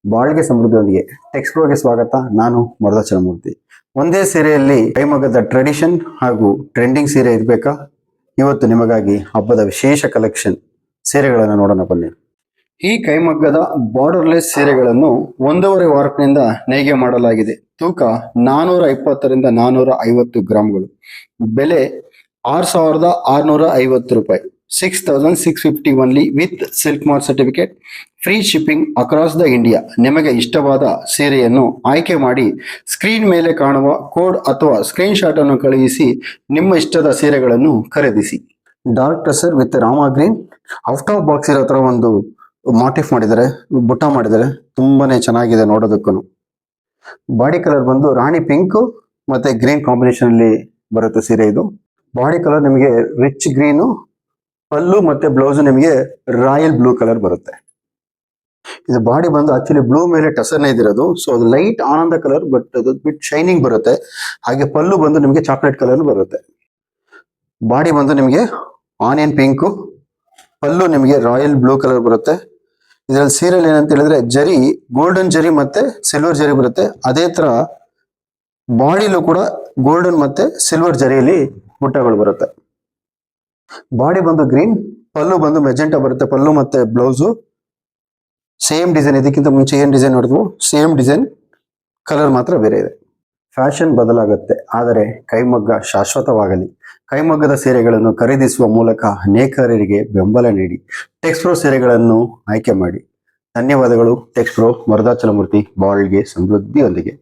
ಬಾಳ್ಗೆ ಸಮೃದ್ಧಿಯೊಂದಿಗೆ ಟೆಕ್ಸ್ಪ್ರೋಗೆ ಸ್ವಾಗತ. ನಾನು ವರದಾಚಲಮೂರ್ತಿ. ಒಂದೇ ಸೀರೆಯಲ್ಲಿ ಕೈಮಗ್ಗದ ಟ್ರೆಡಿಷನ್ ಹಾಗೂ ಟ್ರೆಂಡಿಂಗ್ ಸೀರೆ ಇರಬೇಕಾ? ಇವತ್ತು ನಿಮಗಾಗಿ ಹಬ್ಬದ ವಿಶೇಷ ಕಲೆಕ್ಷನ್ ಸೀರೆಗಳನ್ನು ನೋಡೋಣ ಬನ್ನಿ. ಈ ಕೈಮಗ್ಗದ ಬಾರ್ಡರ್ಲೆಸ್ ಸೀರೆಗಳನ್ನು 1.5 ವಾರಕ್ನಿಂದ ನೇಯ್ಗೆ ಮಾಡಲಾಗಿದೆ. ತೂಕ 420 ರಿಂದ 450 ಗ್ರಾಮ್ಗಳು. ಬೆಲೆ 6,650 ರೂಪಾಯಿ. 6,650 only with silk mark certificate. Free shipping across the India. ನಿಮಗೆ ಇಷ್ಟವಾದ ಸೀರೆಯನ್ನು ಆಯ್ಕೆ ಮಾಡಿ ಸ್ಕ್ರೀನ್ ಮೇಲೆ ಕಾಣುವ ಕೋಡ್ ಅಥವಾ ಸ್ಕ್ರೀನ್ ಶಾಟ್ ಅನ್ನು ಕಳುಹಿಸಿ ನಿಮ್ಮ ಇಷ್ಟದ ಸೀರೆಗಳನ್ನು ಖರೀದಿಸಿ. Dark tussar with Rama green out of box ಇರೋ ತರ ಒಂದು ಮಾಟಿಫ್ ಮಾಡಿದ್ದಾರೆ, ಬುಟ್ಟ ಮಾಡಿದ್ದಾರೆ. ತುಂಬಾನೇ ಚೆನ್ನಾಗಿದೆ ನೋಡೋದಕ್ಕೂ. ಬಾಡಿ ಕಲರ್ ಬಂದು ರಾಣಿ ಪಿಂಕ್ ಮತ್ತೆ ಗ್ರೀನ್ ಕಾಂಬಿನೇಷನ್ ಅಲ್ಲಿ ಬರುತ್ತೆ ಸೀರೆ ಇದು. ಬಾಡಿ ಕಲರ್ ನಿಮಗೆ ರಿಚ್ ಗ್ರೀನು, ಪಲ್ಲು ಮತ್ತೆ ಬ್ಲೌಸ್ ನಿಮಗೆ ರಾಯಲ್ ಬ್ಲೂ ಕಲರ್ ಬರುತ್ತೆ. ಇದು ಬಾಡಿ ಬಂದು ಆಕ್ಚುಲಿ ಬ್ಲೂ ಮೇಲೆ ಟಸರ್ನೇ ಇದಿರೋದು. ಸೊ ಅದು ಲೈಟ್ ಆನಂದ ಕಲರ್, ಬಟ್ ಅದು ಬಿಟ್ ಶೈನಿಂಗ್ ಬರುತ್ತೆ. ಹಾಗೆ ಪಲ್ಲು ಬಂದು ನಿಮಗೆ ಚಾಕ್ಲೇಟ್ ಕಲರ್ ಬರುತ್ತೆ. ಬಾಡಿ ಬಂದು ನಿಮಗೆ ಆನಿಯನ್ ಪಿಂಕು, ಪಲ್ಲು ನಿಮಗೆ ರಾಯಲ್ ಬ್ಲೂ ಕಲರ್ ಬರುತ್ತೆ. ಇದರಲ್ಲಿ ಸೀರೆಯಲ್ಲಿ ಏನಂತ ಹೇಳಿದ್ರೆ ಜರಿ, ಗೋಲ್ಡನ್ ಜರಿ ಮತ್ತೆ ಸಿಲ್ವರ್ ಜರಿ ಬರುತ್ತೆ. ಅದೇ ತರ ಬಾಡಿಲೂ ಕೂಡ ಗೋಲ್ಡನ್ ಮತ್ತೆ ಸಿಲ್ವರ್ ಜರಿಯಲ್ಲಿ ಬುಟ್ಟಗಳು ಬರುತ್ತೆ. ಬಾಡಿ ಬಂದು ಗ್ರೀನ್, ಪಲ್ಲು ಬಂದು ಮೆಜೆಂಟಾ ಬರುತ್ತೆ. ಪಲ್ಲು ಮತ್ತೆ ಬ್ಲೌಸು ಸೇಮ್ ಡಿಸೈನ್. ಇದಕ್ಕಿಂತ ಮುಂಚೆ ಏನ್ ಡಿಸೈನ್ ನೋಡಿದ್ವು ಸೇಮ್ ಡಿಸೈನ್, ಕಲರ್ ಮಾತ್ರ ಬೇರೆ ಇದೆ. ಫ್ಯಾಷನ್ ಬದಲಾಗುತ್ತೆ, ಆದರೆ ಕೈಮಗ್ಗ ಶಾಶ್ವತವಾಗಲಿ. ಕೈಮಗ್ಗದ ಸೀರೆಗಳನ್ನು ಖರೀದಿಸುವ ಮೂಲಕ ನೇಕಾರರಿಗೆ ಬೆಂಬಲ ನೀಡಿ ಟೆಕ್ಸ್ಪ್ರೋ ಸೀರೆಗಳನ್ನು ಆಯ್ಕೆ ಮಾಡಿ. ಧನ್ಯವಾದಗಳು. ಟೆಕ್ಸ್ಪ್ರೋ, ವರದಾಚಲಮೂರ್ತಿ, ಬಾಳ್ಗೆ ಸಮೃದ್ಧಿಯೊಂದಿಗೆ.